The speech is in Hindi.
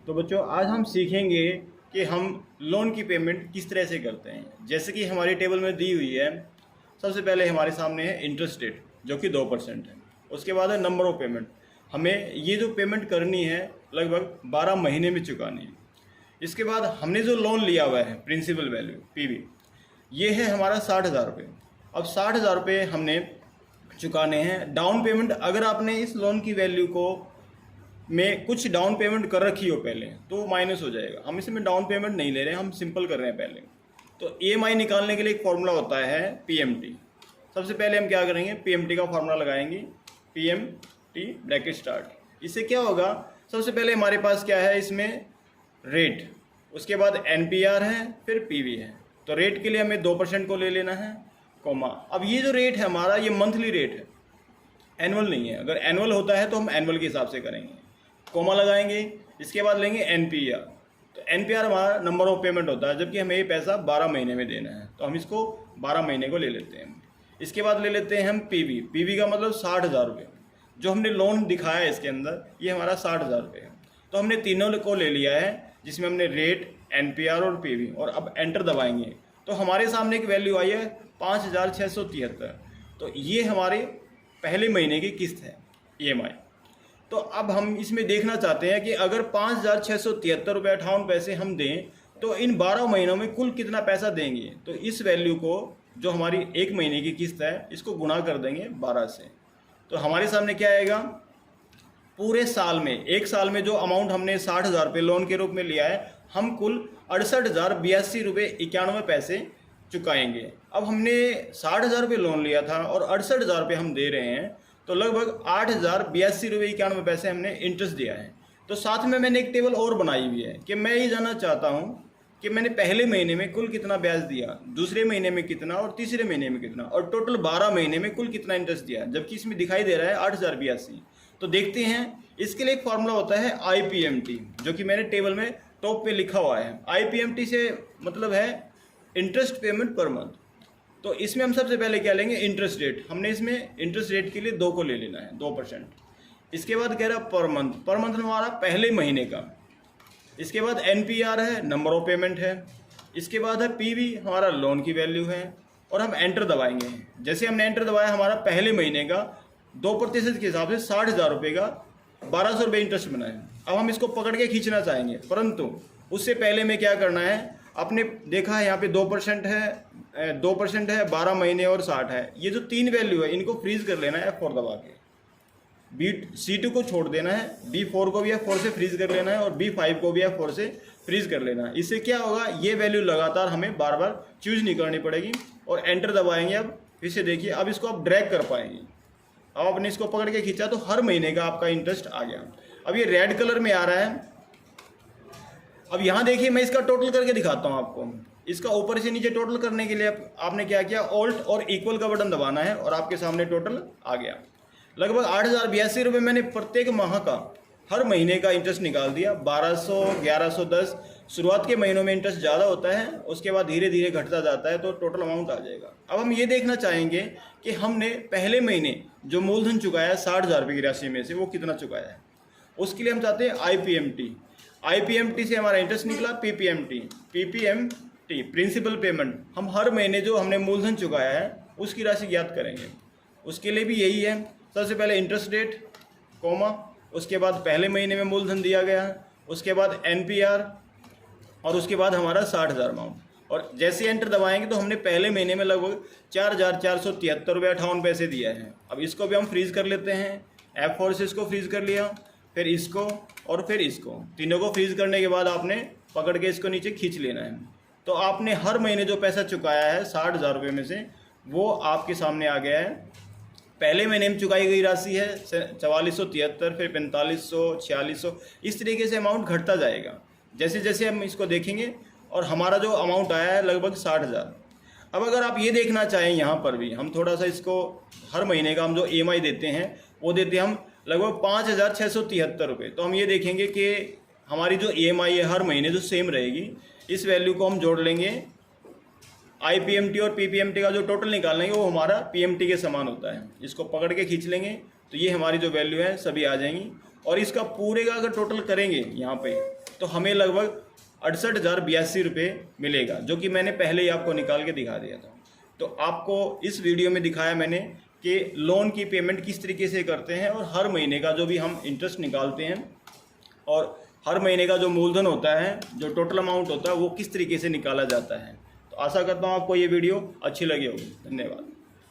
तो बच्चों आज हम सीखेंगे कि हम लोन की पेमेंट किस तरह से करते हैं। जैसे कि हमारी टेबल में दी हुई है, सबसे पहले हमारे सामने है इंटरेस्ट रेट जो कि 2% है। उसके बाद है नंबर ऑफ पेमेंट, हमें ये जो पेमेंट करनी है लगभग 12 महीने में चुकानी है। इसके बाद हमने जो लोन लिया हुआ है प्रिंसिपल वैल्यू पीवी, ये है हमारा 60,000 रुपये। अब 60,000 रुपये हमने चुकाने हैं। डाउन पेमेंट, अगर आपने इस लोन की वैल्यू को में कुछ डाउन पेमेंट कर रखी हो पहले तो माइनस हो जाएगा। हम इसमें डाउन पेमेंट नहीं ले रहे हैं, हम सिंपल कर रहे हैं पहले। तो ईएमआई निकालने के लिए एक फॉर्मूला होता है पीएमटी। सबसे पहले हम क्या करेंगे, पीएमटी का फॉर्मूला लगाएंगे, पीएमटी ब्रैकेट स्टार्ट। इससे क्या होगा, सबसे पहले हमारे पास क्या है इसमें रेट, उसके बाद एनपीआर है, फिर पीवी है। तो रेट के लिए हमें 2% को ले लेना है, कॉमा। अब ये जो रेट है हमारा, ये मंथली रेट है, एनुअल नहीं है। अगर एनुअल होता है तो हम एनुअल के हिसाब से करेंगे, कॉमा लगाएंगे। इसके बाद लेंगे एनपीआर। तो एनपीआर हमारा नंबर ऑफ पेमेंट होता है, जबकि हमें ये पैसा 12 महीने में देना है, तो हम इसको 12 महीने को ले लेते हैं। इसके बाद ले लेते हैं हम पीवी। पीवी का मतलब 60,000 रुपये। जो हमने लोन दिखाया है इसके अंदर, ये हमारा 60,000 रुपये है। तो हमने तीनों को ले लिया है, जिसमें हमने रेट, एनपीआर और पीवी, और अब एंटर दबाएंगे तो हमारे सामने एक वैल्यू आई है 5,673। तो ये हमारे पहले महीने की किस्त है ईएमआई। तो अब हम इसमें देखना चाहते हैं कि अगर 5,673 रुपये 58 पैसे हम दें तो इन 12 महीनों में कुल कितना पैसा देंगे। तो इस वैल्यू को, जो हमारी एक महीने की किस्त है, इसको गुणा कर देंगे 12 से। तो हमारे सामने क्या आएगा, पूरे साल में, एक साल में जो अमाउंट हमने 60,000 रुपये लोन के रूप में लिया है, हम कुल 68,082 रुपये 91 पैसे चुकाएंगे। अब हमने 60,000 रुपये लोन लिया था और 68,000 रुपये हम दे रहे हैं, तो लगभग 8,082 रुपये 91 पैसे हमने इंटरेस्ट दिया है। तो साथ में मैंने एक टेबल और बनाई हुई है कि मैं ये जानना चाहता हूँ कि मैंने पहले महीने में कुल कितना ब्याज दिया, दूसरे महीने में कितना और तीसरे महीने में कितना, और टोटल 12 महीने में कुल कितना इंटरेस्ट दिया, जबकि इसमें दिखाई दे रहा है 8,082। तो देखते हैं, इसके लिए एक फॉर्मूला होता है आईपीएमटी, जो कि मैंने टेबल में टॉप पे लिखा हुआ है। आईपीएमटी से मतलब है इंटरेस्ट पेमेंट पर मंथ। तो इसमें हम सबसे पहले क्या लेंगे, इंटरेस्ट रेट। हमने इसमें इंटरेस्ट रेट के लिए 2 को ले लेना है, 2%। इसके बाद कह रहा पर मंथ, पर मंथ हमारा पहले महीने का। इसके बाद एनपीआर है, नंबर ऑफ पेमेंट है। इसके बाद है पीवी, हमारा लोन की वैल्यू है, और हम एंटर दबाएंगे। जैसे हमने एंटर दबाया, हमारा पहले महीने का 2% के हिसाब से 60,000 रुपये का 1,200 रुपये इंटरेस्ट बना है। अब हम इसको पकड़ के खींचना चाहेंगे, परंतु उससे पहले में क्या करना है, आपने देखा है यहाँ पे 2% है, 2% है, 12 महीने और 60 है। ये जो 3 वैल्यू है, इनको फ्रीज कर लेना है F4 दबा के। C2 को छोड़ देना है, B4 को भी F4 से फ्रीज कर लेना है, और B5 को भी F4 से फ्रीज कर लेना है। इससे क्या होगा, ये वैल्यू लगातार हमें बार बार चूज नहीं करनी पड़ेगी। और एंटर दबाएंगे। अब फिर से देखिए, अब इसको आप ड्रैग कर पाएंगे। अब आपने इसको पकड़ के खींचा तो हर महीने का आपका इंटरेस्ट आ गया। अब ये रेड कलर में आ रहा है। अब यहाँ देखिए, मैं इसका टोटल करके दिखाता हूँ आपको। इसका ऊपर से नीचे टोटल करने के लिए आपने क्या किया, ऑल्ट और इक्वल का बटन दबाना है, और आपके सामने टोटल आ गया। लगभग 8,082 रुपये मैंने प्रत्येक माह का, हर महीने का इंटरेस्ट निकाल दिया। 1200, 1110, शुरुआत के महीनों में इंटरेस्ट ज़्यादा होता है, उसके बाद धीरे धीरे घटता जाता है, तो टोटल अमाउंट आ जाएगा। अब हम ये देखना चाहेंगे कि हमने पहले महीने जो मूलधन चुकाया है 60,000 रुपये की राशि में से, वो कितना चुकाया है। उसके लिए हम चाहते हैं आईपीएमटी। आईपीएमटी से हमारा इंटरेस्ट निकला पीपीएमटी। पीपीएमटी प्रिंसिपल पेमेंट, हम हर महीने जो हमने मूलधन चुकाया है उसकी राशि ज्ञात करेंगे। उसके लिए भी यही है, सबसे पहले इंटरेस्ट रेट, कॉमा, उसके बाद पहले महीने में मूलधन दिया गया, उसके बाद एनपीआर, और उसके बाद हमारा 60,000 अमाउंट। और जैसे एंटर दबाएंगे तो हमने पहले महीने में लगभग 4,473 रुपये 58 पैसे दिया है। अब इसको भी हम फ्रीज कर लेते हैं, F4 से इसको फ्रीज कर लिया, फिर इसको और फिर इसको, तीनों को फ्रीज करने के बाद आपने पकड़ के इसको नीचे खींच लेना है। तो आपने हर महीने जो पैसा चुकाया है 60,000 रुपये में से, वो आपके सामने आ गया है। पहले महीने में चुकाई गई राशि है 4,473, फिर 4,500, 4,600, इस तरीके से अमाउंट घटता जाएगा जैसे जैसे हम इसको देखेंगे। और हमारा जो अमाउंट आया है लगभग 60,000। अब अगर आप ये देखना चाहें, यहाँ पर भी हम थोड़ा सा इसको, हर महीने का हम जो ईएमआई देते हैं वो देते हैं हम लगभग 5,673 रुपये। तो हम ये देखेंगे कि हमारी जो ईएमआई है हर महीने जो सेम रहेगी। इस वैल्यू को हम जोड़ लेंगे, आईपीएमटी और पीपीएमटी का जो टोटल निकालेंगे वो हमारा पीएमटी के समान होता है। इसको पकड़ के खींच लेंगे तो ये हमारी जो वैल्यू है सभी आ जाएंगी। और इसका पूरे का अगर टोटल करेंगे यहाँ पे तो हमें लगभग 68,082 रुपये मिलेगा, जो कि मैंने पहले ही आपको निकाल के दिखा दिया था। तो आपको इस वीडियो में दिखाया मैंने कि लोन की पेमेंट किस तरीके से करते हैं और हर महीने का जो भी हम इंटरेस्ट निकालते हैं और हर महीने का जो मूलधन होता है, जो टोटल अमाउंट होता है, वो किस तरीके से निकाला जाता है। तो आशा करता हूँ आपको ये वीडियो अच्छी लगी होगी। धन्यवाद।